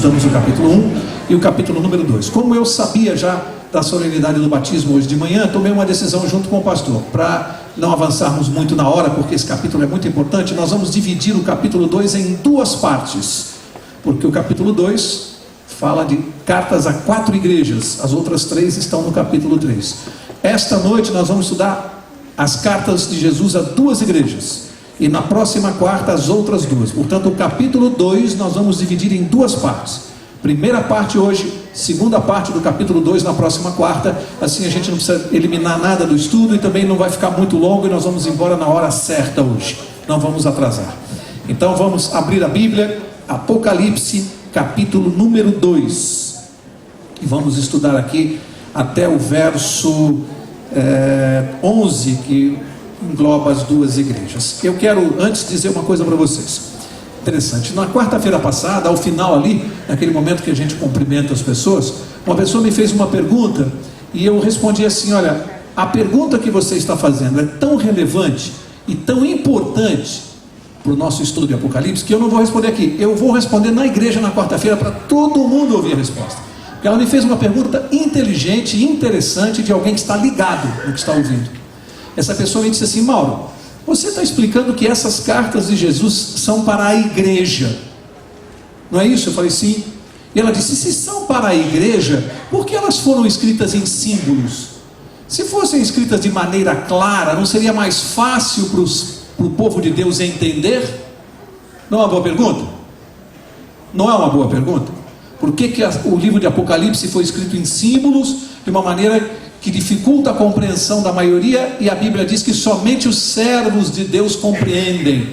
estudamos o capítulo 1 e o capítulo número 2. Como eu sabia já da solenidade do batismo hoje de manhã, tomei uma decisão junto com o pastor, para não avançarmos muito na hora, porque esse capítulo é muito importante. Nós vamos dividir o capítulo 2 em duas partes, porque o capítulo 2 fala de cartas a 4 igrejas, as outras 3 estão no capítulo 3. Esta noite nós vamos estudar as cartas de Jesus a 2 igrejas, e na próxima quarta as outras 2. Portanto, o capítulo 2 nós vamos dividir em 2 partes. Primeira parte hoje, segunda parte do capítulo 2 na próxima quarta. Assim a gente não precisa eliminar nada do estudo e também não vai ficar muito longo, e nós vamos embora na hora certa hoje, não vamos atrasar. Então vamos abrir a Bíblia, Apocalipse, capítulo número 2, e vamos estudar aqui até o verso 11, que engloba as 2 igrejas. Eu quero antes dizer uma coisa para vocês. Interessante, na quarta-feira passada, ao final ali, naquele momento que a gente cumprimenta as pessoas, uma pessoa me fez uma pergunta e eu respondi assim: olha, a pergunta que você está fazendo é tão relevante e tão importante para o nosso estudo de Apocalipse, que eu não vou responder aqui, eu vou responder na igreja na quarta-feira para todo mundo ouvir a resposta. Porque ela me fez uma pergunta inteligente e interessante de alguém que está ligado no que está ouvindo. Essa pessoa me disse assim: Mauro, você está explicando que essas cartas de Jesus são para a igreja, não é isso? Eu falei sim. E ela disse: se são para a igreja, por que elas foram escritas em símbolos? Se fossem escritas de maneira clara, não seria mais fácil para o povo de Deus entender? Não é uma boa pergunta? Não é uma boa pergunta? Por que o livro de Apocalipse foi escrito em símbolos, de uma maneira que dificulta a compreensão da maioria, e a Bíblia diz que somente os servos de Deus compreendem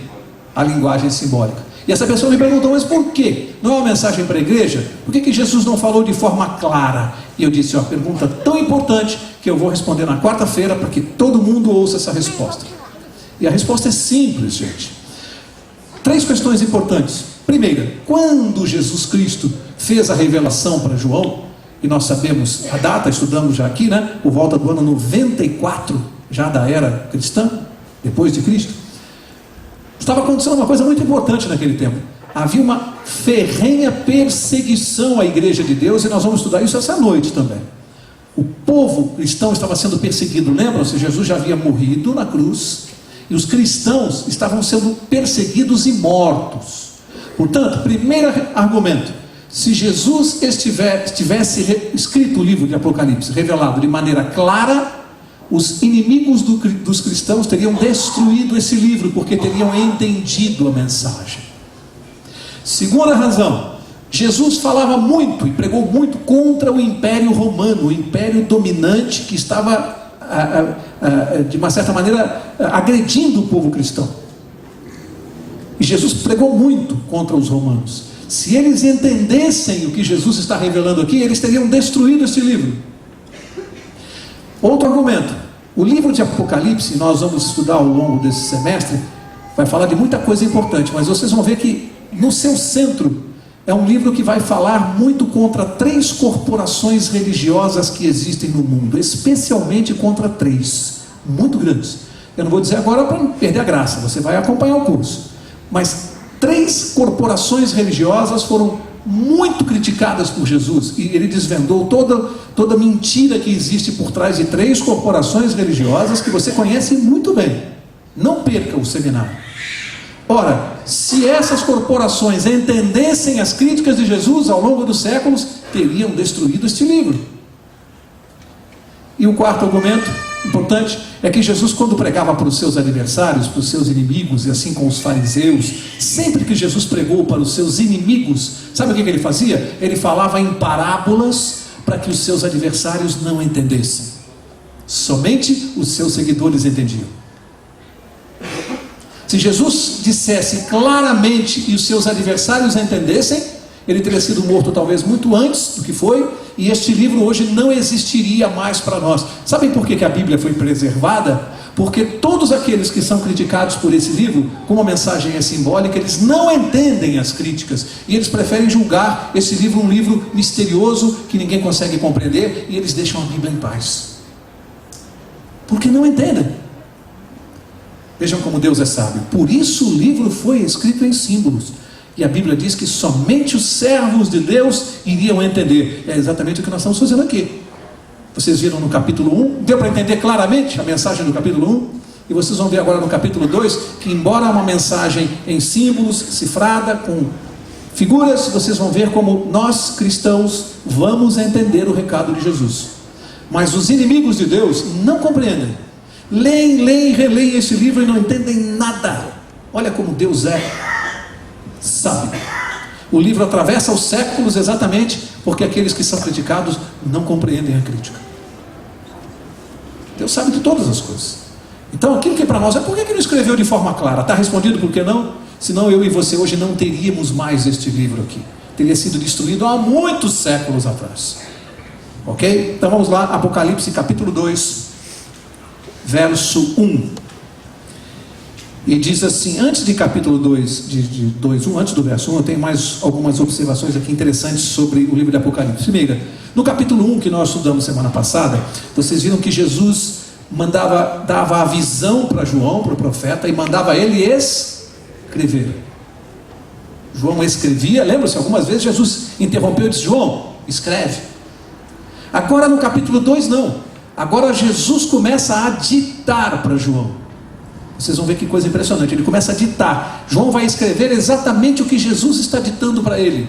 a linguagem simbólica? E essa pessoa me perguntou: mas por quê? Não é uma mensagem para a igreja? Por que Jesus não falou de forma clara? E eu disse: uma pergunta tão importante que eu vou responder na quarta-feira, para que todo mundo ouça essa resposta. E a resposta é simples, gente. 3 questões importantes. Primeira, quando Jesus Cristo fez a revelação para João, e nós sabemos a data, estudamos já aqui, né? Por volta do ano 94, já da era cristã, depois de Cristo, estava acontecendo uma coisa muito importante naquele tempo. Havia uma ferrenha perseguição à igreja de Deus, e nós vamos estudar isso essa noite também. O povo cristão estava sendo perseguido, lembram-se? Jesus já havia morrido na cruz, e os cristãos estavam sendo perseguidos e mortos. Portanto, primeiro argumento: se Jesus tivesse escrito o livro de Apocalipse, revelado de maneira clara, os inimigos dos cristãos teriam destruído esse livro, porque teriam entendido a mensagem. Segunda razão: Jesus falava muito e pregou muito contra o Império Romano, o império dominante que estava, de uma certa maneira, agredindo o povo cristão. E Jesus pregou muito contra os romanos. Se eles entendessem o que Jesus está revelando aqui, eles teriam destruído esse livro. Outro argumento: o livro de Apocalipse, nós vamos estudar ao longo desse semestre, vai falar de muita coisa importante, mas vocês vão ver que no seu centro é um livro que vai falar muito contra 3 corporações religiosas que existem no mundo, especialmente contra 3 muito grandes. Eu não vou dizer agora para não perder a graça, você vai acompanhar o curso. Mas 3 corporações religiosas foram muito criticadas por Jesus, e ele desvendou toda mentira que existe por trás de 3 corporações religiosas que você conhece muito bem. Não perca o seminário. Ora, se essas corporações entendessem as críticas de Jesus ao longo dos séculos, teriam destruído este livro. E o quarto argumento importante é que Jesus, quando pregava para os seus adversários, para os seus inimigos, e assim com os fariseus, sempre que Jesus pregou para os seus inimigos, sabe o que ele fazia? Ele falava em parábolas para que os seus adversários não entendessem. Somente os seus seguidores entendiam. Se Jesus dissesse claramente e os seus adversários entendessem, ele teria sido morto talvez muito antes do que foi, e este livro hoje não existiria mais para nós. Sabem por que a Bíblia foi preservada? Porque todos aqueles que são criticados por esse livro, como a mensagem é simbólica, eles não entendem as críticas, e eles preferem julgar esse livro um livro misterioso que ninguém consegue compreender, e eles deixam a Bíblia em paz, porque não entendem. Vejam como Deus é sábio. Por isso o livro foi escrito em símbolos. E a Bíblia diz que somente os servos de Deus iriam entender. É exatamente o que nós estamos fazendo aqui. Vocês viram no capítulo 1, deu para entender claramente a mensagem do capítulo 1? E vocês vão ver agora no capítulo 2, que embora uma mensagem em símbolos, cifrada, com figuras, vocês vão ver como nós cristãos vamos entender o recado de Jesus. Mas os inimigos de Deus não compreendem. Leem e releem esse livro e não entendem nada. Olha como Deus é sábio. O livro atravessa os séculos exatamente porque aqueles que são criticados não compreendem a crítica. Deus sabe de todas as coisas. Então aquilo que para nós é, por que ele não escreveu de forma clara? Está respondido por que não? Senão eu e você hoje não teríamos mais este livro aqui. Teria sido destruído há muitos séculos atrás. Ok? Então vamos lá, Apocalipse capítulo 2, verso 1. E diz assim, antes de capítulo 2, de 2:1, antes do verso 1, eu tenho mais algumas observações aqui interessantes sobre o livro de Apocalipse. Primeira, no capítulo 1 que nós estudamos semana passada, vocês viram que Jesus dava a visão para João, para o profeta, e mandava ele escrever. João escrevia, lembra-se, algumas vezes Jesus interrompeu e disse, João, escreve. Agora no capítulo 2 não, agora Jesus começa a ditar para João. Vocês vão ver que coisa impressionante, ele começa a ditar. João vai escrever exatamente o que Jesus está ditando para ele,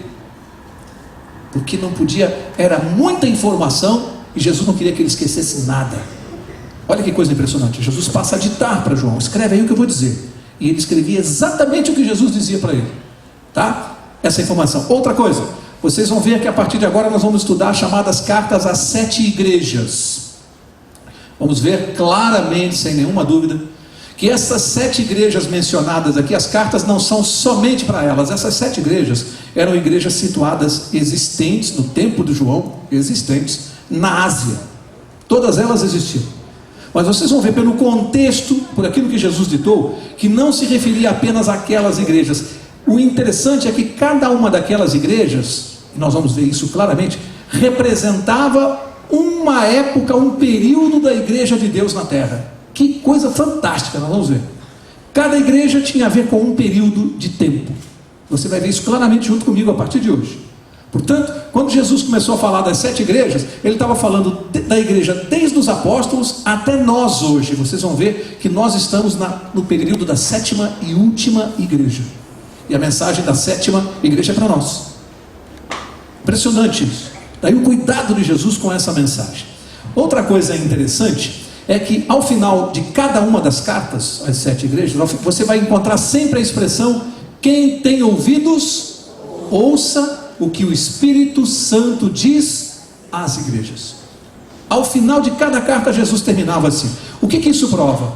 porque não podia, era muita informação, e Jesus não queria que ele esquecesse nada. Olha que coisa impressionante, Jesus passa a ditar para João, escreve aí o que eu vou dizer, e ele escrevia exatamente o que Jesus dizia para ele, tá? Essa informação. Outra coisa, vocês vão ver que a partir de agora nós vamos estudar as chamadas cartas às 7 igrejas. Vamos ver claramente, sem nenhuma dúvida, que essas 7 igrejas mencionadas aqui, as cartas não são somente para elas. Essas 7 igrejas eram igrejas situadas, existentes no tempo de João, existentes na Ásia. Todas elas existiam. Mas vocês vão ver pelo contexto, por aquilo que Jesus ditou, que não se referia apenas àquelas igrejas. O interessante é que cada uma daquelas igrejas, e nós vamos ver isso claramente, representava uma época, um período da igreja de Deus na terra. Que coisa fantástica, nós vamos ver. Cada igreja tinha a ver com um período de tempo. Você vai ver isso claramente junto comigo a partir de hoje. Portanto, quando Jesus começou a falar das 7 igrejas, ele estava falando da igreja desde os apóstolos até nós hoje. Vocês vão ver que nós estamos no período da 7ª e última igreja. E a mensagem da 7ª igreja é para nós. Impressionante isso. Daí o cuidado de Jesus com essa mensagem. Outra coisa interessante é que ao final de cada uma das cartas às 7 igrejas, você vai encontrar sempre a expressão, quem tem ouvidos, ouça o que o Espírito Santo diz às igrejas. Ao final de cada carta, Jesus terminava assim. O que isso prova?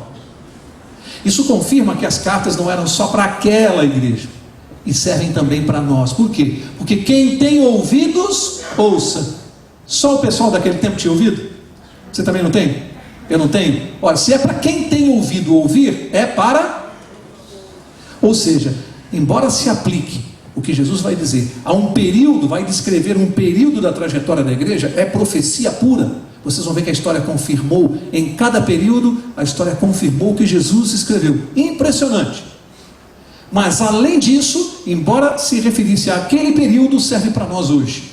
Isso confirma que as cartas não eram só para aquela igreja, e servem também para nós. Por quê? Porque quem tem ouvidos, ouça. Só o pessoal daquele tempo tinha ouvido? Você também não tem? Eu não tenho? Olha, se é para quem tem ouvido ouvir, é para... Ou seja, embora se aplique o que Jesus vai dizer a um período, vai descrever um período da trajetória da igreja, é profecia pura. Vocês vão ver que a história confirmou, em cada período, a história confirmou o que Jesus escreveu. Impressionante. Mas além disso, embora se referisse àquele período, serve para nós hoje.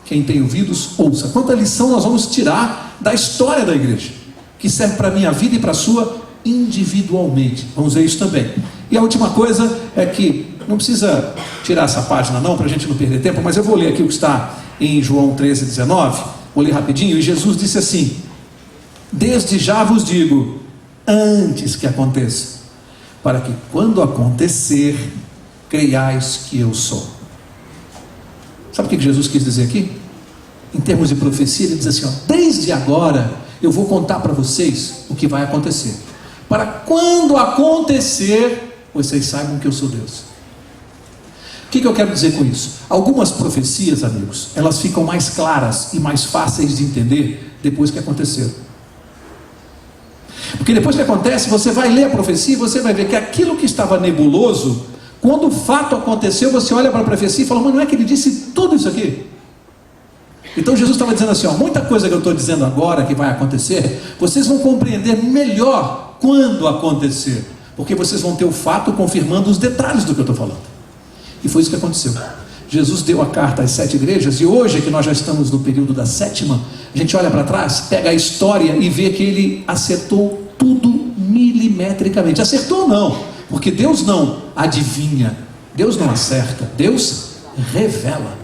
Quem tem ouvidos, ouça. Quanta lição nós vamos tirar da história da igreja, que serve para a minha vida e para a sua individualmente. Vamos ver isso também. E a última coisa é que, não precisa tirar essa página não, para a gente não perder tempo, mas eu vou ler aqui o que está em João 13:19, vou ler rapidinho, e Jesus disse assim, desde já vos digo, antes que aconteça, para que quando acontecer, creiais que eu sou. Sabe o que Jesus quis dizer aqui? Em termos de profecia, ele diz assim, ó, desde agora eu vou contar para vocês o que vai acontecer, para quando acontecer, vocês saibam que eu sou Deus. O que eu quero dizer com isso? Algumas profecias, amigos, elas ficam mais claras e mais fáceis de entender depois que aconteceram. Porque depois que acontece, você vai ler a profecia e você vai ver que aquilo que estava nebuloso, quando o fato aconteceu, você olha para a profecia e fala, mas não é que ele disse tudo isso aqui? Então Jesus estava dizendo assim, ó, muita coisa que eu estou dizendo agora que vai acontecer, vocês vão compreender melhor quando acontecer, porque vocês vão ter o fato confirmando os detalhes do que eu estou falando. E foi isso que aconteceu. Jesus deu a carta às 7 igrejas, e hoje que nós já estamos no período da 7ª, a gente olha para trás, pega a história e vê que ele acertou tudo milimetricamente. Acertou não, porque Deus não adivinha, Deus não acerta, Deus revela.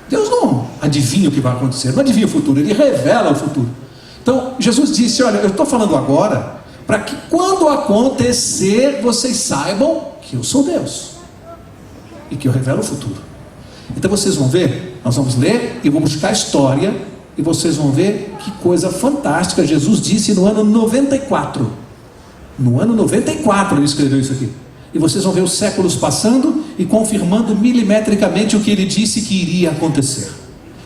Deus não adivinha o que vai acontecer, não adivinha o futuro, Ele revela o futuro. Então Jesus disse: olha, eu estou falando agora para que quando acontecer vocês saibam que eu sou Deus e que eu revelo o futuro. Então vocês vão ver, nós vamos ler e vou buscar a história, e vocês vão ver que coisa fantástica Jesus disse no ano 94. No ano 94 ele escreveu isso aqui. E vocês vão ver os séculos passando e confirmando milimetricamente o que ele disse que iria acontecer.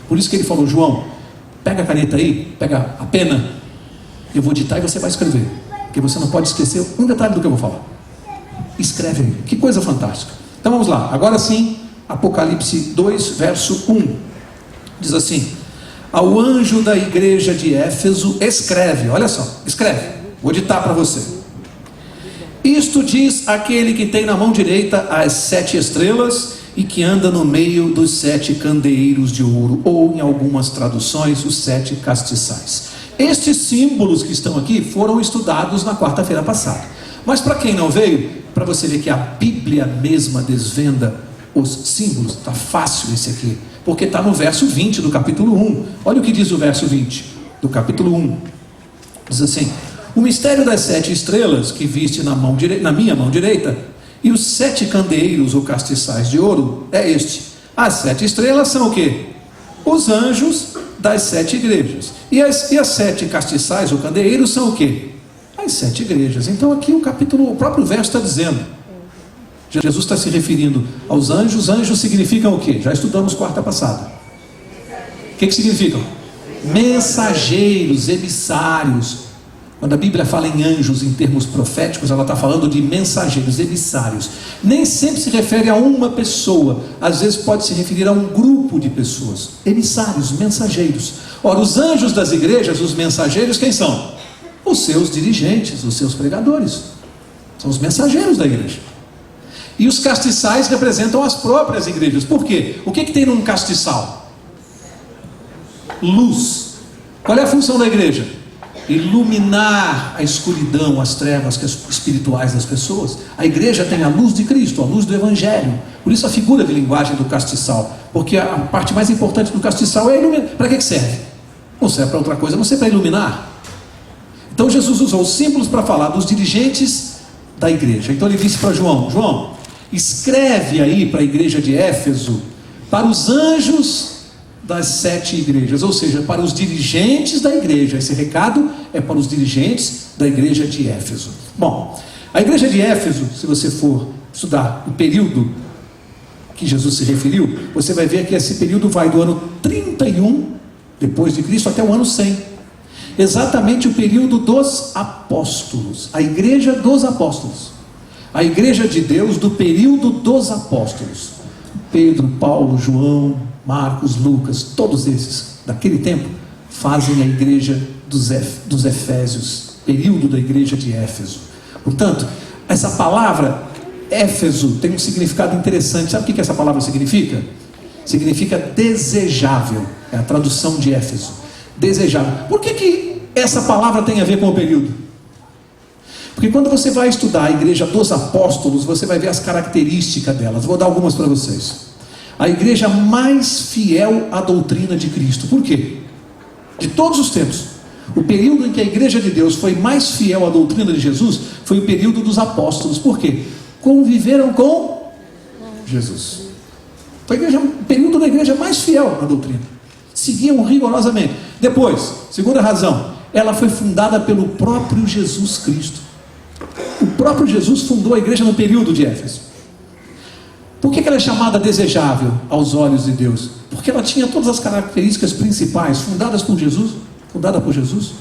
Por isso que ele falou: João, pega a caneta aí, pega a pena, eu vou ditar e você vai escrever, porque você não pode esquecer um detalhe do que eu vou falar. Escreve aí. Que coisa fantástica. Então vamos lá, agora sim, Apocalipse 2, verso 1, diz assim: ao anjo da igreja de Éfeso escreve, olha só, escreve, vou ditar para você. Isto diz aquele que tem na mão direita as 7 estrelas e que anda no meio dos 7 candeeiros de ouro, ou em algumas traduções, os 7 castiçais. Estes símbolos que estão aqui foram estudados na quarta-feira passada, mas para quem não veio, para você ver que a Bíblia mesma desvenda os símbolos, está fácil esse aqui, porque está no verso 20 do capítulo 1. Olha o que diz o verso 20 do capítulo 1, diz assim: o mistério das 7 estrelas que viste na minha mão direita, e os 7 candeeiros ou castiçais de ouro é este. As 7 estrelas são o quê? Os anjos das 7 igrejas. E as 7 castiçais ou candeeiros são o quê? As 7 igrejas. Então aqui o próprio verso está dizendo, Jesus está se referindo aos anjos. Anjos significam o quê? Já estudamos quarta passada. O que significam? Mensageiros, emissários. Quando a Bíblia fala em anjos em termos proféticos, ela está falando de mensageiros, emissários. Nem sempre se refere a uma pessoa, às vezes pode se referir a um grupo de pessoas. Emissários, mensageiros. Ora, os anjos das igrejas, os mensageiros, quem são? Os seus dirigentes, os seus pregadores. São os mensageiros da igreja. E os castiçais representam as próprias igrejas. Por quê? O que tem num castiçal? Luz. Qual é a função da igreja? Iluminar a escuridão, as trevas espirituais das pessoas. A igreja tem a luz de Cristo, a luz do Evangelho. Por isso a figura de linguagem do castiçal, porque a parte mais importante do castiçal é iluminar. Para que serve? Não serve para outra coisa, não serve para iluminar. Então Jesus usou os símbolos para falar dos dirigentes da igreja. Então ele disse para João: João, escreve aí para a igreja de Éfeso, para os anjos das 7 igrejas, ou seja, para os dirigentes da igreja. Esse recado é para os dirigentes da igreja de Éfeso. Bom, a igreja de Éfeso, se você for estudar o período que Jesus se referiu, você vai ver que esse período vai do ano 31 depois de Cristo até o ano 100. Exatamente o período dos apóstolos, a igreja dos apóstolos, a igreja de Deus do período dos apóstolos. Pedro, Paulo, João, Marcos, Lucas, todos esses daquele tempo fazem a igreja dos Efésios, período da igreja de Éfeso. Portanto, essa palavra Éfeso tem um significado interessante. Sabe o que essa palavra significa? Significa desejável. É a tradução de Éfeso, desejável. Por que essa palavra tem a ver com o período? Porque quando você vai estudar a igreja dos apóstolos, você vai ver as características delas. Vou dar algumas para vocês. A igreja mais fiel à doutrina de Cristo. Por quê? De todos os tempos, o período em que a igreja de Deus foi mais fiel à doutrina de Jesus foi o período dos apóstolos. Por quê? Conviveram com Jesus. Foi o período da igreja mais fiel à doutrina. Seguiam rigorosamente. Depois, segunda razão, ela foi fundada pelo próprio Jesus Cristo. O próprio Jesus fundou a igreja no período de Éfeso. Por que ela é chamada desejável aos olhos de Deus? Porque ela tinha todas as características principais, fundada por Jesus,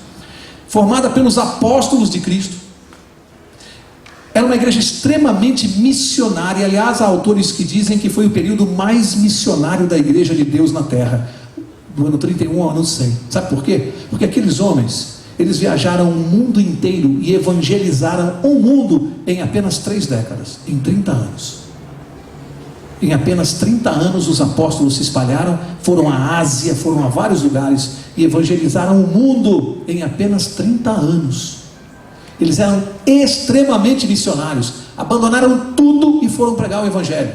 formada pelos apóstolos de Cristo. Era uma igreja extremamente missionária. Aliás, há autores que dizem que foi o período mais missionário da igreja de Deus na terra, do ano 31 ao ano 100. Sabe por quê? Porque aqueles homens, eles viajaram o mundo inteiro e evangelizaram o mundo em apenas 3 décadas, em 30 anos. Em apenas 30 anos os apóstolos se espalharam, foram à Ásia, foram a vários lugares e evangelizaram o mundo em apenas 30 anos. Eles eram extremamente missionários, abandonaram tudo e foram pregar o evangelho.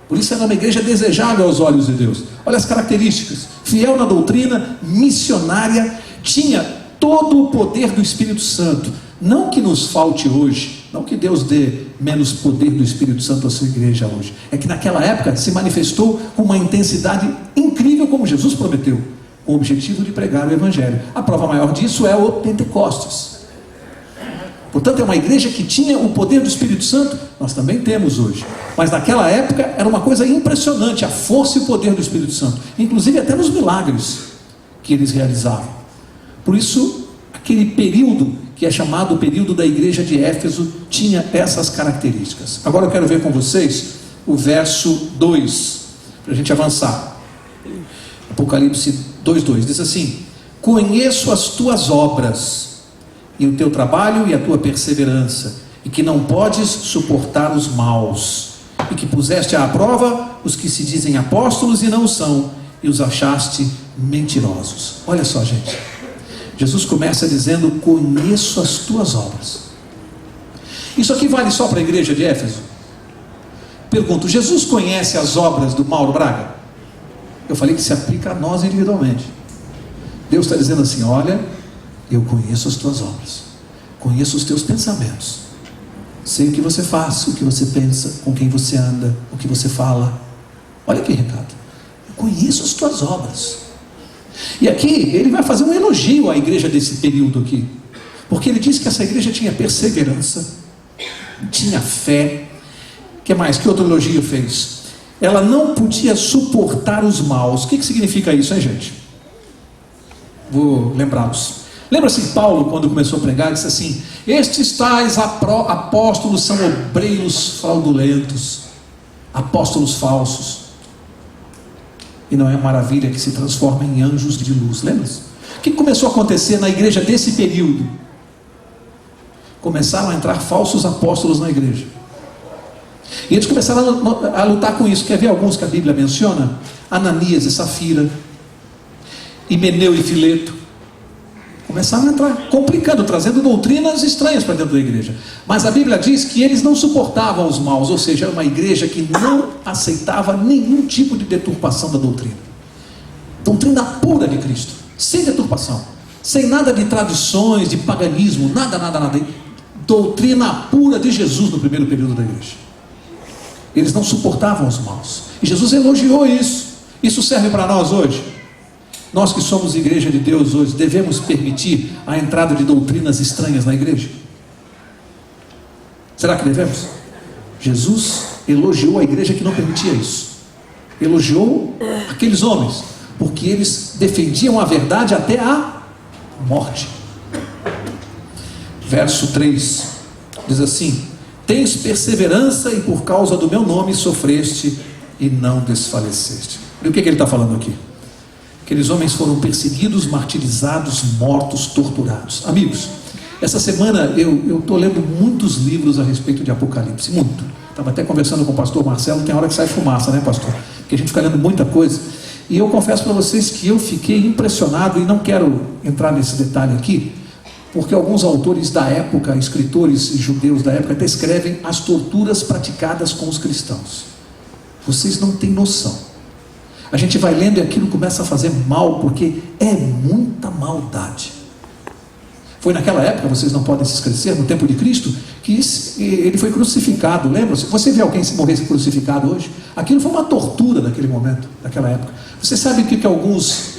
Por isso era uma igreja desejável aos olhos de Deus. Olha as características: fiel na doutrina, missionária, tinha todo o poder do Espírito Santo. Não que nos falte hoje, não que Deus dê menos poder do Espírito Santo à sua igreja hoje, é que naquela época se manifestou com uma intensidade incrível, como Jesus prometeu, com o objetivo de pregar o evangelho. A prova maior disso é o Pentecostes. Portanto, é uma igreja que tinha o poder do Espírito Santo. Nós também temos hoje, mas naquela época era uma coisa impressionante, a força e o poder do Espírito Santo, inclusive até nos milagres que eles realizavam. Por isso, aquele período que é chamado o período da igreja de Éfeso tinha essas características. Agora eu quero ver com vocês o verso 2, para a gente avançar. Apocalipse 2:2 diz assim: conheço as tuas obras, e o teu trabalho e a tua perseverança, e que não podes suportar os maus, e que puseste à prova os que se dizem apóstolos e não são, e os achaste mentirosos. Olha só, gente, Jesus começa dizendo: conheço as tuas obras. Isso aqui vale só para a igreja de Éfeso? Pergunto: Jesus conhece as obras do Mauro Braga? Eu falei que se aplica a nós individualmente. Deus está dizendo assim: olha, eu conheço as tuas obras, conheço os teus pensamentos, sei o que você faz, o que você pensa, com quem você anda, o que você fala. Olha que recado: eu conheço as tuas obras. E aqui ele vai fazer um elogio à igreja desse período aqui, porque ele diz que essa igreja tinha perseverança, tinha fé. Que mais? Que outro elogio fez? Ela não podia suportar os maus. O que significa isso, hein, gente? Vou lembrá-los. Lembra-se Paulo, quando começou a pregar, disse assim: estes tais apóstolos são obreiros fraudulentos, apóstolos falsos. E não é maravilha que se transforma em anjos de luz. Lembra-se? O que começou a acontecer na igreja desse período? Começaram a entrar falsos apóstolos na igreja, e eles começaram a lutar com isso. Quer ver alguns que a Bíblia menciona? Ananias e Safira, Himeneu e Fileto. Começaram a entrar, complicando, trazendo doutrinas estranhas para dentro da igreja. Mas a Bíblia diz que eles não suportavam os maus, ou seja, era uma igreja que não aceitava nenhum tipo de deturpação da doutrina. Doutrina pura de Cristo, sem deturpação, sem nada de tradições, de paganismo, nada. Doutrina pura de Jesus no primeiro período da igreja. Eles não suportavam os maus, e Jesus elogiou isso. Isso serve para nós hoje. Nós que somos igreja de Deus hoje, devemos permitir a entrada de doutrinas estranhas na igreja? Será que devemos? Jesus elogiou a igreja que não permitia isso. Elogiou aqueles homens, porque eles defendiam a verdade até a morte. Verso 3 diz assim: tens perseverança e por causa do meu nome sofreste e não desfaleceste. E o que ele está falando aqui? Aqueles homens foram perseguidos, martirizados, mortos, torturados. Amigos, essa semana eu estou lendo muitos livros a respeito de Apocalipse, muito. Estava até conversando com o pastor Marcelo, tem hora que sai fumaça, né, pastor? Porque a gente fica lendo muita coisa. E eu confesso para vocês que eu fiquei impressionado, e não quero entrar nesse detalhe aqui, porque alguns autores da época, escritores judeus da época, descrevem as torturas praticadas com os cristãos. Vocês não têm noção. A gente vai lendo e aquilo começa a fazer mal, porque é muita maldade. Foi naquela época, vocês não podem se esquecer, no tempo de Cristo, que ele foi crucificado. Lembra-se? Você vê alguém se morrer crucificado hoje? Aquilo foi uma tortura naquele momento, naquela época. Você sabe o que alguns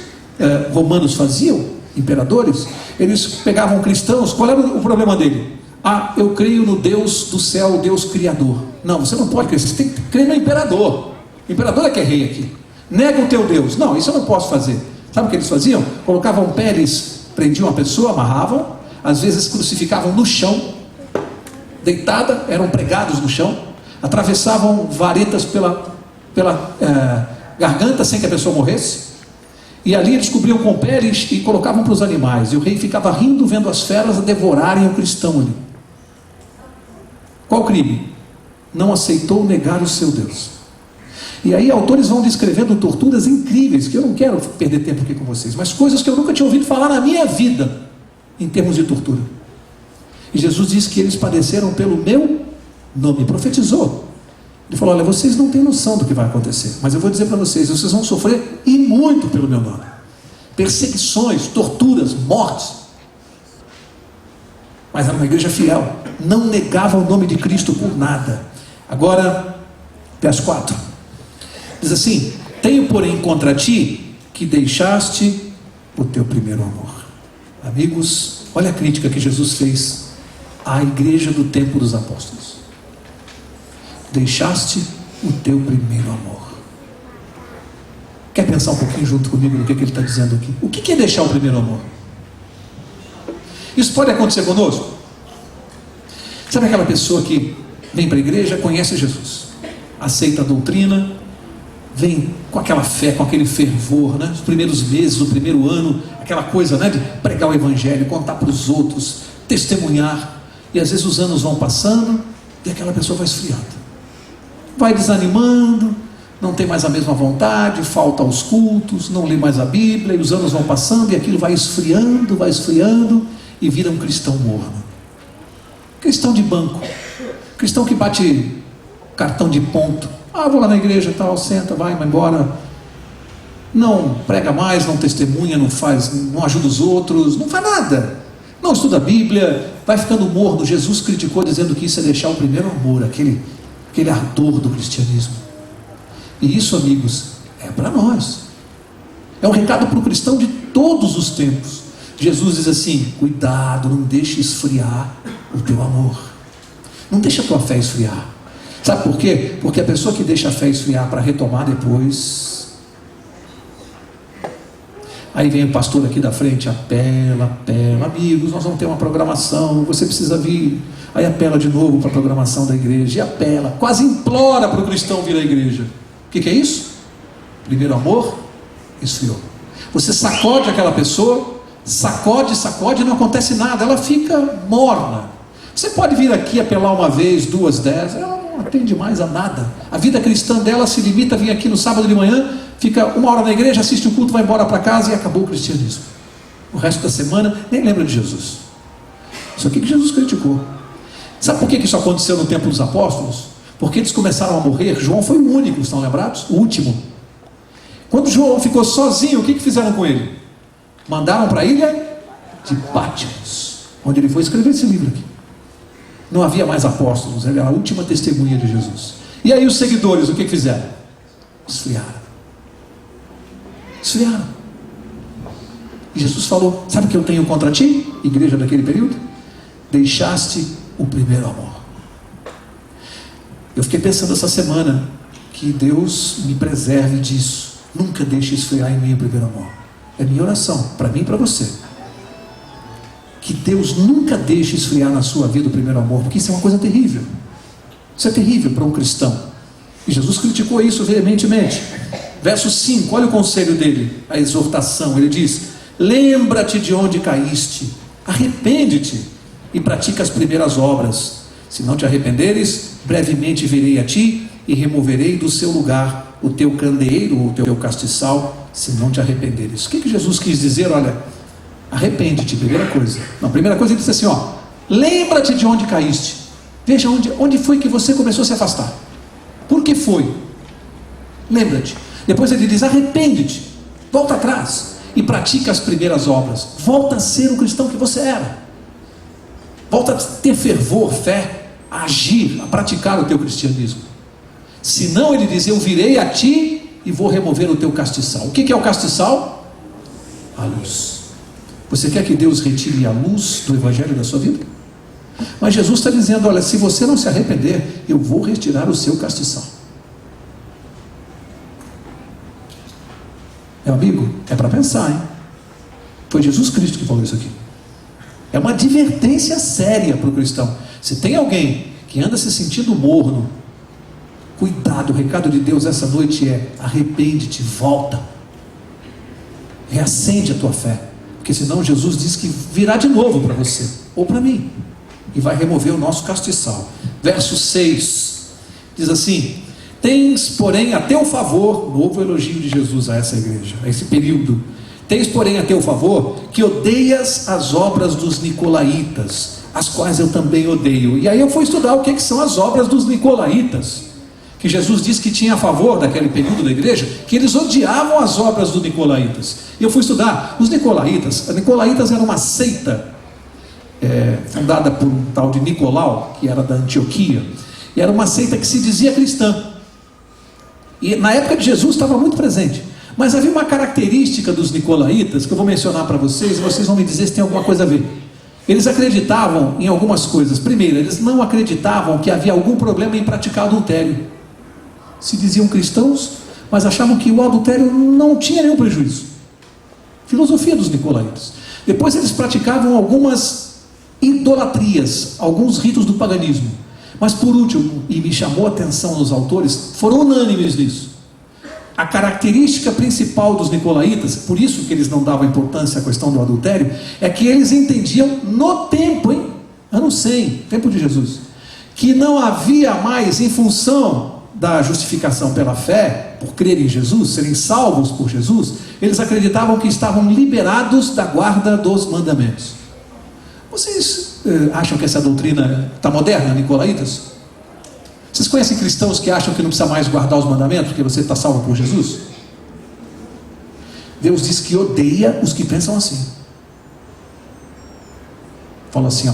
romanos faziam? Imperadores? Eles pegavam cristãos. Qual era o problema dele? Ah, eu creio no Deus do céu, o Deus criador. Não, você não pode crer, você tem que crer no imperador. O imperador é que é rei aqui. Nega o teu Deus. Não, isso eu não posso fazer. Sabe o que eles faziam? Colocavam peles, prendiam a pessoa, amarravam, às vezes crucificavam no chão, deitada, eram pregados no chão, atravessavam varetas pela garganta sem que a pessoa morresse, e ali eles cobriam com peles e colocavam para os animais, e o rei ficava rindo vendo as feras devorarem o cristão ali. Qual o crime? Não aceitou negar o seu Deus. E aí autores vão descrevendo torturas incríveis, que eu não quero perder tempo aqui com vocês, mas coisas que eu nunca tinha ouvido falar na minha vida, em termos de tortura. E Jesus disse que eles padeceram pelo meu nome, profetizou. Ele falou: olha, vocês não têm noção do que vai acontecer, mas eu vou dizer para vocês vão sofrer e muito pelo meu nome. Perseguições, torturas, mortes. Mas era uma igreja fiel, não negava o nome de Cristo por nada. Agora, verso 4, diz assim: tenho porém contra ti que deixaste o teu primeiro amor. Amigos, olha a crítica que Jesus fez à igreja do tempo dos apóstolos. Deixaste o teu primeiro amor. Quer pensar um pouquinho junto comigo no que ele está dizendo aqui? O que é deixar o primeiro amor? Isso pode acontecer conosco? Sabe aquela pessoa que vem para a igreja, conhece Jesus, aceita a doutrina, vem com aquela fé, com aquele fervor, né? Os primeiros meses, o primeiro ano, aquela coisa, né, de pregar o evangelho, contar para os outros, testemunhar, e às vezes os anos vão passando e aquela pessoa vai esfriando, vai desanimando, não tem mais a mesma vontade, falta aos cultos, não lê mais a Bíblia, e os anos vão passando e aquilo vai esfriando e vira um cristão morno, cristão de banco, cristão que bate cartão de ponto. Vou lá na igreja, tal, senta, vai embora, não prega mais, não testemunha, não ajuda os outros, não faz nada, não estuda a Bíblia, vai ficando morno. Jesus criticou dizendo que isso é deixar o primeiro amor, aquele ardor do cristianismo. E isso, amigos, é para nós, é um recado para o cristão de todos os tempos. Jesus diz assim: cuidado, não deixe esfriar o teu amor, não deixa a tua fé esfriar. Sabe por quê? Porque a pessoa que deixa a fé esfriar para retomar depois, aí vem o pastor aqui da frente, apela, amigos, nós vamos ter uma programação, você precisa vir. Aí apela de novo para a programação da igreja, e apela, quase implora para o cristão vir à igreja. O que é isso? Primeiro amor esfriou. Você sacode aquela pessoa, sacode, e não acontece nada, ela fica morna. Você pode vir aqui apelar uma vez, 2, 10, ela não atende mais a nada. A vida cristã dela se limita a vir aqui no sábado de manhã, fica 1 hora na igreja, assiste o culto, vai embora para casa e acabou o cristianismo. O resto da semana nem lembra de Jesus. Isso aqui que Jesus criticou. Sabe por que isso aconteceu no tempo dos apóstolos? Porque eles começaram a morrer. João foi o único, estão lembrados? O último. Quando João ficou sozinho, o que fizeram com ele? Mandaram para a ilha de Patmos, onde ele foi escrever esse livro aqui. Não havia mais apóstolos, ele era a última testemunha de Jesus. E aí os seguidores, o que fizeram? Esfriaram. E Jesus falou: sabe o que eu tenho contra ti, igreja daquele período? Deixaste o primeiro amor. Eu fiquei pensando essa semana que Deus me preserve disso. Nunca deixe esfriar em mim o primeiro amor. É minha oração, para mim e para você. Que Deus nunca deixe esfriar na sua vida o primeiro amor, porque isso é uma coisa terrível. Isso é terrível para um cristão. E Jesus criticou isso veementemente. Verso 5, olha o conselho dele, a exortação. Ele diz: lembra-te de onde caíste, arrepende-te e pratica as primeiras obras. Se não te arrependeres, brevemente virei a ti e removerei do seu lugar o teu candeeiro ou o teu castiçal, se não te arrependeres. O que Jesus quis dizer? Olha, arrepende-te, primeira coisa. Não, primeira coisa ele disse assim, lembra-te de onde caíste. Veja onde foi que você começou a se afastar. Por que foi? Lembra-te. Depois ele diz: arrepende-te, volta atrás e pratica as primeiras obras. Volta a ser o cristão que você era. Volta a ter fervor, fé, a agir, a praticar o teu cristianismo. Senão ele diz: eu virei a ti e vou remover o teu castiçal. O que é o castiçal? A luz. Você quer que Deus retire a luz do evangelho da sua vida? Mas Jesus está dizendo: olha, se você não se arrepender, eu vou retirar o seu castiçal. Meu amigo, é para pensar, hein? Foi Jesus Cristo que falou isso aqui. É uma advertência séria para o cristão. Se tem alguém que anda se sentindo morno, cuidado, o recado de Deus essa noite é: arrepende-te, volta, reacende a tua fé, porque senão Jesus diz que virá de novo para você, ou para mim, e vai remover o nosso castiçal. Verso 6, diz assim: Tens, porém, a teu favor, novo elogio de Jesus a essa igreja, a esse período. Tens, porém, a teu favor, que odeias as obras dos nicolaítas, as quais eu também odeio. E aí eu fui estudar o que são as obras dos nicolaítas, que Jesus disse que tinha a favor daquele período da igreja, que eles odiavam as obras dos nicolaítas. E eu fui estudar os nicolaítas. Os nicolaítas era uma seita fundada por um tal de Nicolau, que era da Antioquia, e era uma seita que se dizia cristã. E na época de Jesus estava muito presente. Mas havia uma característica dos nicolaítas, que eu vou mencionar para vocês, e vocês vão me dizer se tem alguma coisa a ver. Eles acreditavam em algumas coisas. Primeiro, eles não acreditavam que havia algum problema em praticar adultério. Se diziam cristãos, mas achavam que o adultério não tinha nenhum prejuízo. Filosofia dos nicolaítas. Depois eles praticavam algumas idolatrias, alguns ritos do paganismo. Mas por último, e me chamou a atenção nos autores, foram unânimes nisso. A característica principal dos nicolaítas, por isso que eles não davam importância à questão do adultério, é que eles entendiam no tempo, ano 100, tempo de Jesus, que não havia mais, em função da justificação pela fé, por crer em Jesus, serem salvos por Jesus, eles acreditavam que estavam liberados da guarda dos mandamentos. Vocês acham que essa doutrina está moderna, nicolaítas? Vocês conhecem cristãos que acham que não precisa mais guardar os mandamentos, porque você está salvo por Jesus? Deus diz que odeia os que pensam assim. Fala assim, ó,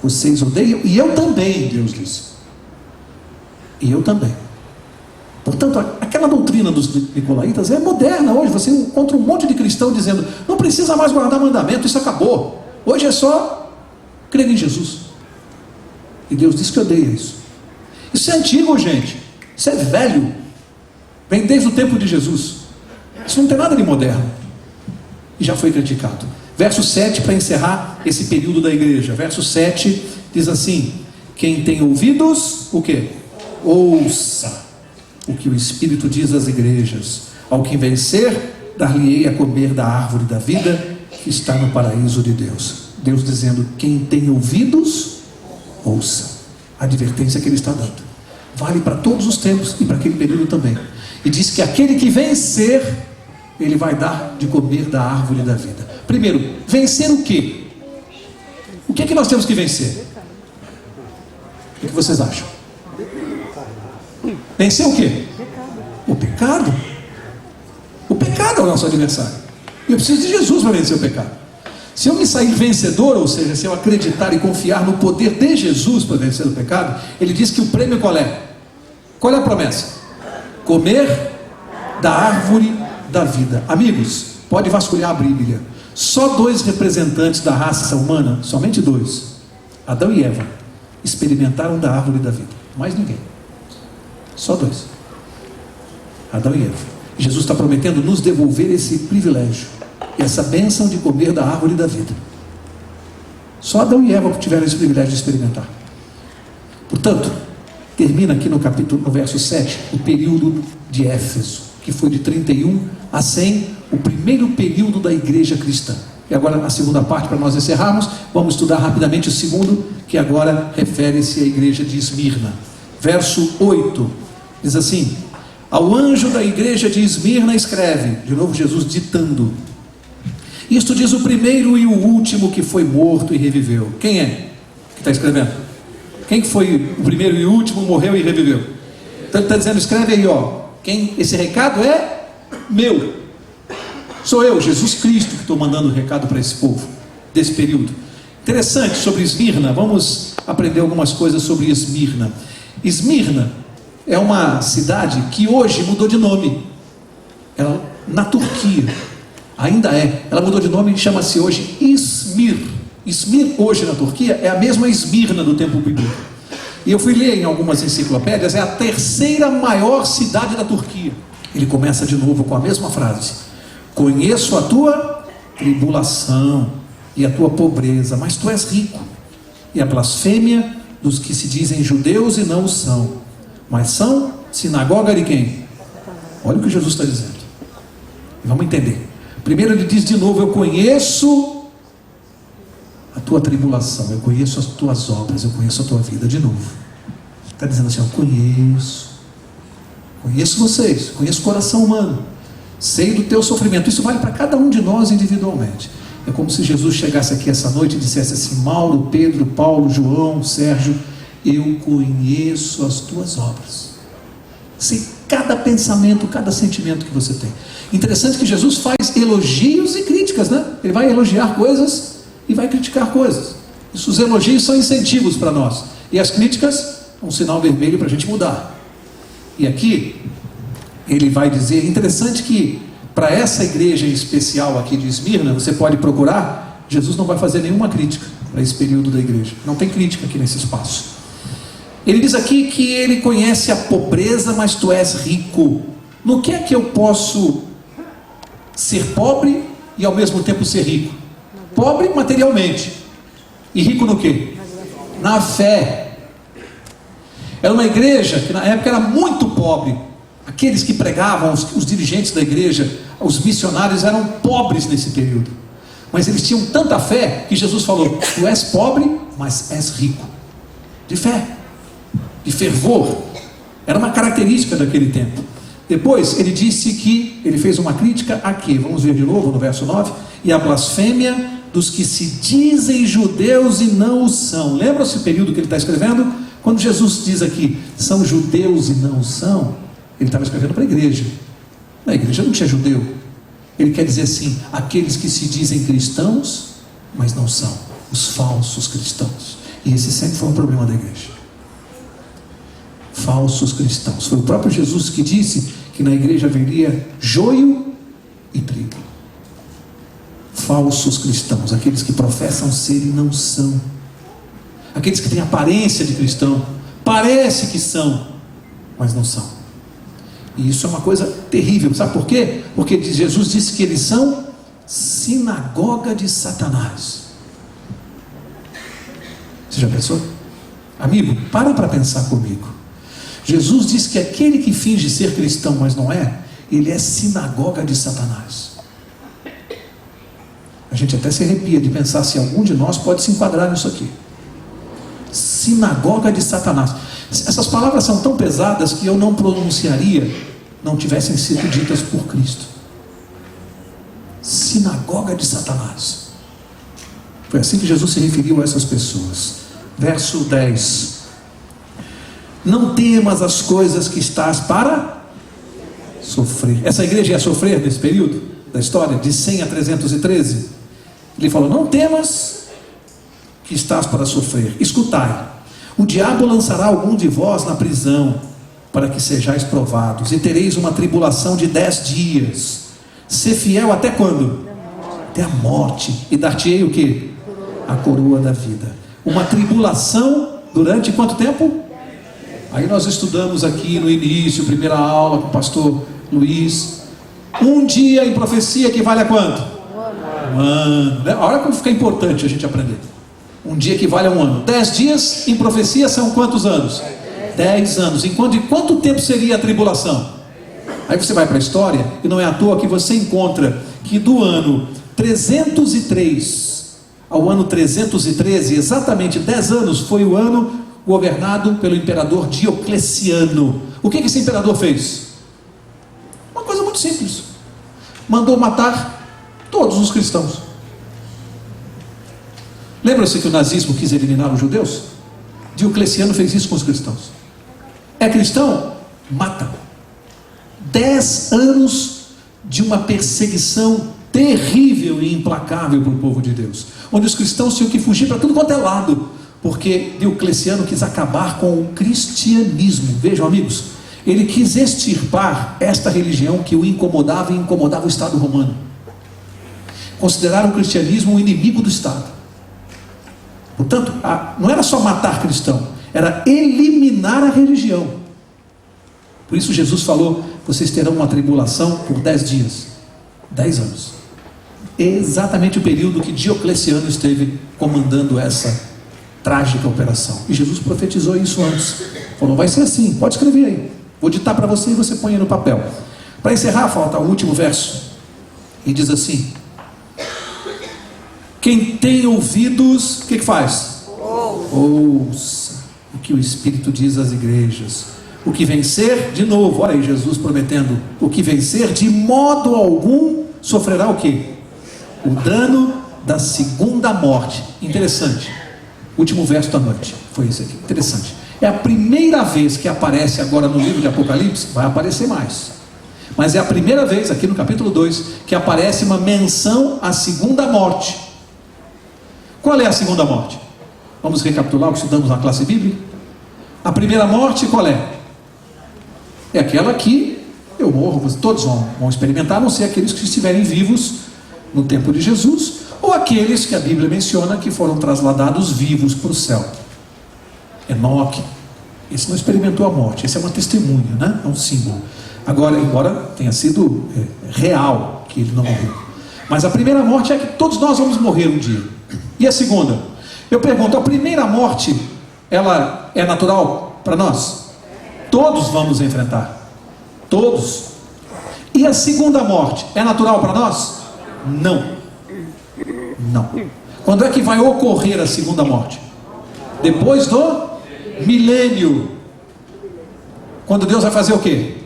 vocês odeiam, e eu também, Deus diz. E eu também. Portanto, aquela doutrina dos nicolaítas é moderna hoje. Você encontra um monte de cristão dizendo, não precisa mais guardar mandamento, isso acabou. Hoje é só crer em Jesus. E Deus diz que odeia isso. Isso é antigo, gente. Isso é velho. Vem desde o tempo de Jesus. Isso não tem nada de moderno. E já foi criticado. Verso 7, para encerrar esse período da igreja. Verso 7 diz assim: quem tem ouvidos, o quê? Ouça o que o Espírito diz às igrejas. Ao que vencer, dar-lhe-ei a comer da árvore da vida que está no paraíso de Deus. Deus dizendo, quem tem ouvidos, ouça. A advertência que ele está dando vale para todos os tempos e para aquele período também. E diz que aquele que vencer, ele vai dar de comer da árvore da vida. Primeiro, vencer o quê? O que é que nós temos que vencer? O que vocês acham? Vencer o quê? O pecado. O pecado é o nosso adversário. E eu preciso de Jesus para vencer o pecado. Se eu me sair vencedor, ou seja, se eu acreditar e confiar no poder de Jesus para vencer o pecado, ele diz que o prêmio qual é? Qual é a promessa? Comer da árvore da vida. Amigos, pode vasculhar a Bíblia. Só 2 representantes da raça humana, somente 2, Adão e Eva, experimentaram da árvore da vida. Mais ninguém. Só 2. Adão e Eva. Jesus está prometendo nos devolver esse privilégio, essa bênção de comer da árvore da vida. Só Adão e Eva tiveram esse privilégio de experimentar. Portanto, termina aqui no verso 7, o período de Éfeso, que foi de 31 a 100, o primeiro período da igreja cristã. E agora a segunda parte, para nós encerrarmos, vamos estudar rapidamente o segundo, que agora refere-se à igreja de Esmirna. Verso 8, diz assim: ao anjo da igreja de Esmirna escreve, de novo Jesus ditando, isto diz o primeiro e o último que foi morto e reviveu. Quem é que está escrevendo? Quem foi o primeiro e o último, morreu e reviveu? Então ele está dizendo, escreve aí, ó. Esse recado é meu. Sou eu, Jesus Cristo, que estou mandando o recado para esse povo, desse período. Interessante sobre Esmirna, vamos aprender algumas coisas sobre Esmirna. Esmirna é uma cidade que hoje mudou de nome. Ela, na Turquia, ainda é. Ela mudou de nome e chama-se hoje Izmir. Izmir, hoje na Turquia, é a mesma Esmirna do tempo bíblico. E eu fui ler em algumas enciclopédias, é a 3ª maior cidade da Turquia. Ele começa de novo com a mesma frase: conheço a tua tribulação e a tua pobreza, mas tu és rico. E a blasfêmia dos que se dizem judeus e não o são, mas são sinagoga de quem? Olha o que Jesus está dizendo. Vamos entender. Primeiro ele diz de novo, eu conheço a tua tribulação, eu conheço as tuas obras, eu conheço a tua vida. De novo, está dizendo assim, eu conheço. Conheço vocês, conheço o coração humano, sei do teu sofrimento. Isso vale para cada um de nós individualmente. É como se Jesus chegasse aqui essa noite e dissesse assim: Mauro, Pedro, Paulo, João, Sérgio, eu conheço as tuas obras, sei cada pensamento, cada sentimento que você tem. Interessante que Jesus faz elogios e críticas, né? Ele vai elogiar coisas e vai criticar coisas. Os elogios são incentivos para nós, e as críticas, um sinal vermelho para a gente mudar. E aqui ele vai dizer, interessante que para essa igreja em especial aqui de Esmirna, você pode procurar, Jesus não vai fazer nenhuma crítica para esse período da igreja. Não tem crítica aqui nesse espaço. Ele diz aqui que ele conhece a pobreza, mas tu és rico. No que é que eu posso ser pobre e ao mesmo tempo ser rico? Pobre materialmente. E rico no quê? Na fé. Era uma igreja que na época era muito pobre. Aqueles que pregavam, os dirigentes da igreja, os missionários eram pobres nesse período. Mas eles tinham tanta fé que Jesus falou: tu és pobre, mas és rico. De fé, de fervor. Era uma característica daquele tempo. Depois ele disse que ele fez uma crítica a quê? Vamos ver de novo no verso 9. E a blasfêmia dos que se dizem judeus e não o são. Lembra esse período que ele está escrevendo? Quando Jesus diz aqui, são judeus e não o são, ele estava escrevendo para a igreja. A igreja não tinha judeu. Ele quer dizer assim, aqueles que se dizem cristãos, mas não são, os falsos cristãos. E esse sempre foi um problema da igreja. Falsos cristãos. Foi o próprio Jesus que disse que na igreja haveria joio e trigo. Falsos cristãos, aqueles que professam ser e não são, aqueles que têm aparência de cristão, parece que são, mas não são. E isso é uma coisa terrível, sabe por quê? Porque Jesus disse que eles são sinagoga de Satanás. Você já pensou? Amigo, para pensar comigo. Jesus disse que aquele que finge ser cristão, mas não é, ele é sinagoga de Satanás. A gente até se arrepia de pensar se algum de nós pode se enquadrar nisso aqui. Sinagoga de Satanás. Essas palavras são tão pesadas que eu não pronunciaria, não tivessem sido ditas por Cristo. Sinagoga de Satanás. Foi assim que Jesus se referiu a essas pessoas. Verso 10. Não temas as coisas que estás para sofrer. Essa igreja ia sofrer nesse período da história, de 100 a 313. Ele falou: não temas que estás para sofrer. Escutai, o diabo lançará algum de vós na prisão, para que sejais provados, e tereis uma tribulação de 10 dias. Ser fiel até quando? Até a morte. E dar-te-ei o que? A coroa da vida. Uma tribulação durante quanto tempo? Aí nós estudamos aqui no início, primeira aula com o pastor Luiz, um dia em profecia que vale a quanto? Um ano. Olha como fica importante a gente aprender. Um dia que vale a um ano. 10 dias em profecia são quantos anos? 10 anos. Enquanto, de quanto tempo seria a tribulação? Aí você vai para a história, e não é à toa que você encontra que do ano 303 ao ano 313, exatamente 10 anos, foi o ano governado pelo imperador Diocleciano. O que esse imperador fez? Uma coisa muito simples: mandou matar todos os cristãos. Lembra-se que o nazismo quis eliminar os judeus? Diocleciano fez isso com os cristãos. É cristão? Mata. 10 anos de uma perseguição terrível e implacável para o povo de Deus, onde os cristãos tinham que fugir para tudo quanto é lado, porque Diocleciano quis acabar com o cristianismo. Vejam, amigos, ele quis extirpar esta religião que o incomodava e incomodava o Estado romano. Consideraram o cristianismo o inimigo do Estado. Portanto, não era só matar cristão, era eliminar a religião. Por isso Jesus falou: vocês terão uma tribulação por 10 dias, 10 anos. Exatamente o período que Diocleciano esteve comandando essa trágica operação. E Jesus profetizou isso antes. Falou: vai ser assim, pode escrever aí. Vou ditar para você e você põe aí no papel. Para encerrar, falta o último verso. E diz assim: quem tem ouvidos, o que faz? Ouça o que o Espírito diz às igrejas. O que vencer, de novo, olha aí Jesus prometendo, o que vencer de modo algum sofrerá o quê? O dano da segunda morte. Interessante. Último verso da noite, foi esse aqui, interessante. É a primeira vez que aparece agora no livro de Apocalipse, vai aparecer mais. Mas é a primeira vez, aqui no capítulo 2, que aparece uma menção à segunda morte. Qual é a segunda morte? Vamos recapitular o que estudamos na classe bíblica? A primeira morte, qual é? É aquela que eu morro, todos vão experimentar, a não ser aqueles que estiverem vivos no tempo de Jesus, ou aqueles que a Bíblia menciona que foram trasladados vivos para o céu. Enoque, esse não experimentou a morte, esse é uma testemunha, né? É um símbolo. Agora, embora tenha sido real que ele não morreu, mas a primeira morte é que todos nós vamos morrer um dia. E a segunda? Eu pergunto, a primeira morte, ela é natural para nós? Todos vamos enfrentar, todos. E a segunda morte, é natural para nós? Não. Não. Quando é que vai ocorrer a segunda morte? Depois do milênio. Quando Deus vai fazer o quê?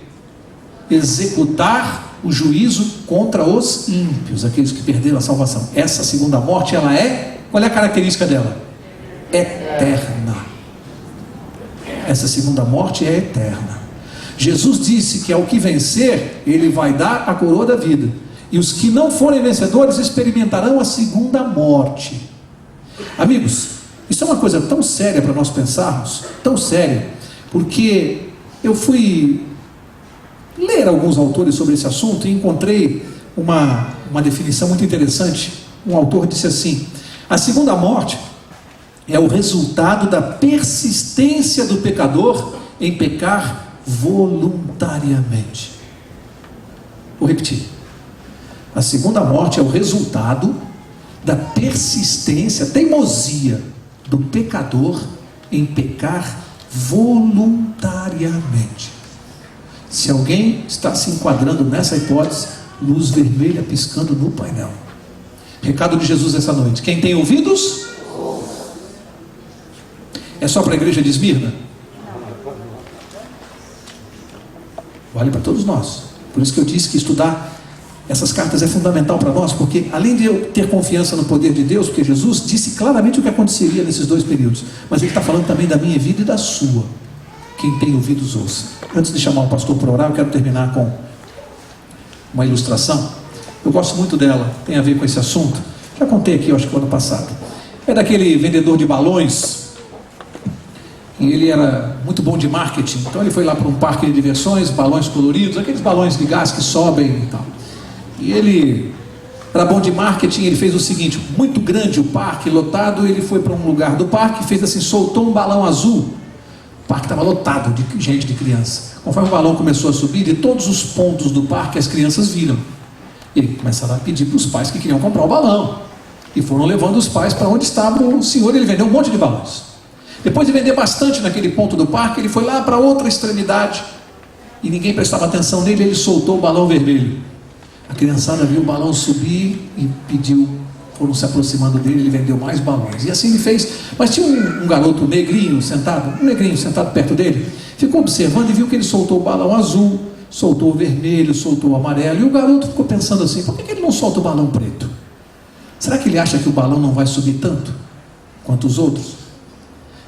Executar o juízo contra os ímpios, aqueles que perderam a salvação. Essa segunda morte, ela é, qual é a característica dela? Eterna. Essa segunda morte é eterna. Jesus disse que ao que vencer, ele vai dar a coroa da vida. E os que não forem vencedores experimentarão a segunda morte. Amigos, isso é uma coisa tão séria para nós pensarmos, tão séria, porque eu fui ler alguns autores sobre esse assunto e encontrei uma definição muito interessante. Um autor disse assim: a segunda morte é o resultado da persistência do pecador em pecar voluntariamente. Vou repetir. A segunda morte é o resultado da persistência, teimosia do pecador em pecar voluntariamente. Se alguém está se enquadrando nessa hipótese, luz vermelha piscando no painel. Recado de Jesus essa noite: quem tem ouvidos? É só para a igreja de Esmirna? Vale para todos nós. Por isso que eu disse que estudar essas cartas é fundamental para nós, porque além de eu ter confiança no poder de Deus, porque Jesus disse claramente o que aconteceria nesses dois períodos, mas ele está falando também da minha vida e da sua. Quem tem ouvidos, ouça. Antes de chamar o pastor para orar, eu quero terminar com uma ilustração. Eu gosto muito dela, tem a ver com esse assunto. Já contei aqui, eu acho que o ano passado. É daquele vendedor de balões, e ele era muito bom de marketing. Então ele foi lá para um parque de diversões, balões coloridos, aqueles balões de gás que sobem e tal. E ele era bom de marketing. Ele fez o seguinte: muito grande o parque, lotado. Ele foi para um lugar do parque, fez assim, soltou um balão azul. O parque estava lotado de gente, de criança. Conforme o balão começou a subir, de todos os pontos do parque as crianças viram. E ele começaram a pedir para os pais que queriam comprar o balão, e foram levando os pais para onde estava o senhor. Ele vendeu um monte de balões. Depois de vender bastante naquele ponto do parque, ele foi lá para outra extremidade, e ninguém prestava atenção nele. Ele soltou o balão vermelho. A criançada viu o balão subir e pediu, foram se aproximando dele. Ele vendeu mais balões, e assim ele fez. Mas tinha um garoto negrinho sentado perto dele, ficou observando e viu que ele soltou o balão azul, soltou o vermelho, soltou o amarelo, e o garoto ficou pensando assim: por que ele não solta o balão preto? Será que ele acha que o balão não vai subir tanto quanto os outros?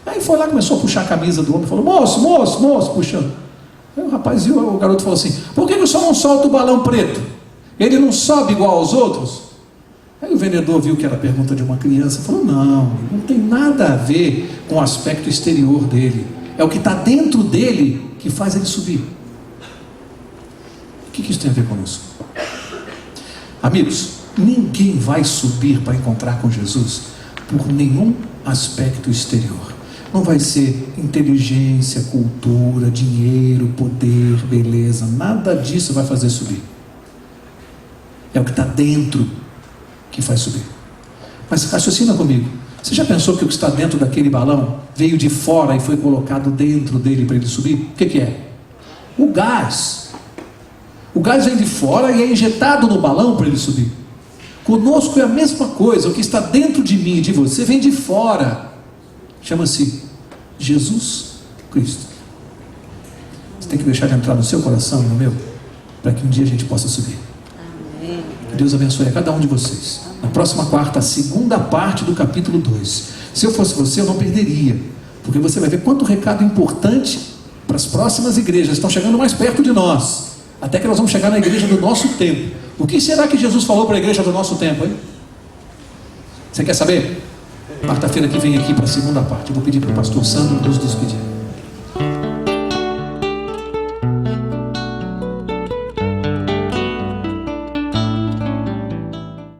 Aí foi lá, começou a puxar a camisa do homem, falou: moço, puxando. Aí o rapaz viu, o garoto falou assim: por que o senhor não solta o balão preto? Ele não sobe igual aos outros? Aí o vendedor viu que era pergunta de uma criança, falou: não tem nada a ver com o aspecto exterior dele, é o que está dentro dele que faz ele subir. O que isso tem a ver com isso? Amigos, ninguém vai subir para encontrar com Jesus por nenhum aspecto exterior. Não vai ser inteligência, cultura, dinheiro, poder, beleza, nada disso vai fazer subir. É o que está dentro que faz subir. Mas raciocina comigo: você já pensou que o que está dentro daquele balão veio de fora e foi colocado dentro dele para ele subir? O que é? O gás. O gás vem de fora e é injetado no balão para ele subir. Conosco é a mesma coisa. O que está dentro de mim e de você vem de fora. Chama-se Jesus Cristo. Você tem que deixar de entrar no seu coração e no meu, para que um dia a gente possa subir. Amém. Que Deus abençoe a cada um de vocês. Na próxima quarta, a segunda parte do capítulo 2. Se eu fosse você, eu não perderia, porque você vai ver quanto recado importante para as próximas igrejas. Estão chegando mais perto de nós, até que nós vamos chegar na igreja do nosso tempo. O que será que Jesus falou para a igreja do nosso tempo, hein? Você quer saber? Quarta-feira que vem aqui para a segunda parte. Eu vou pedir para o pastor Sandro nos despedir.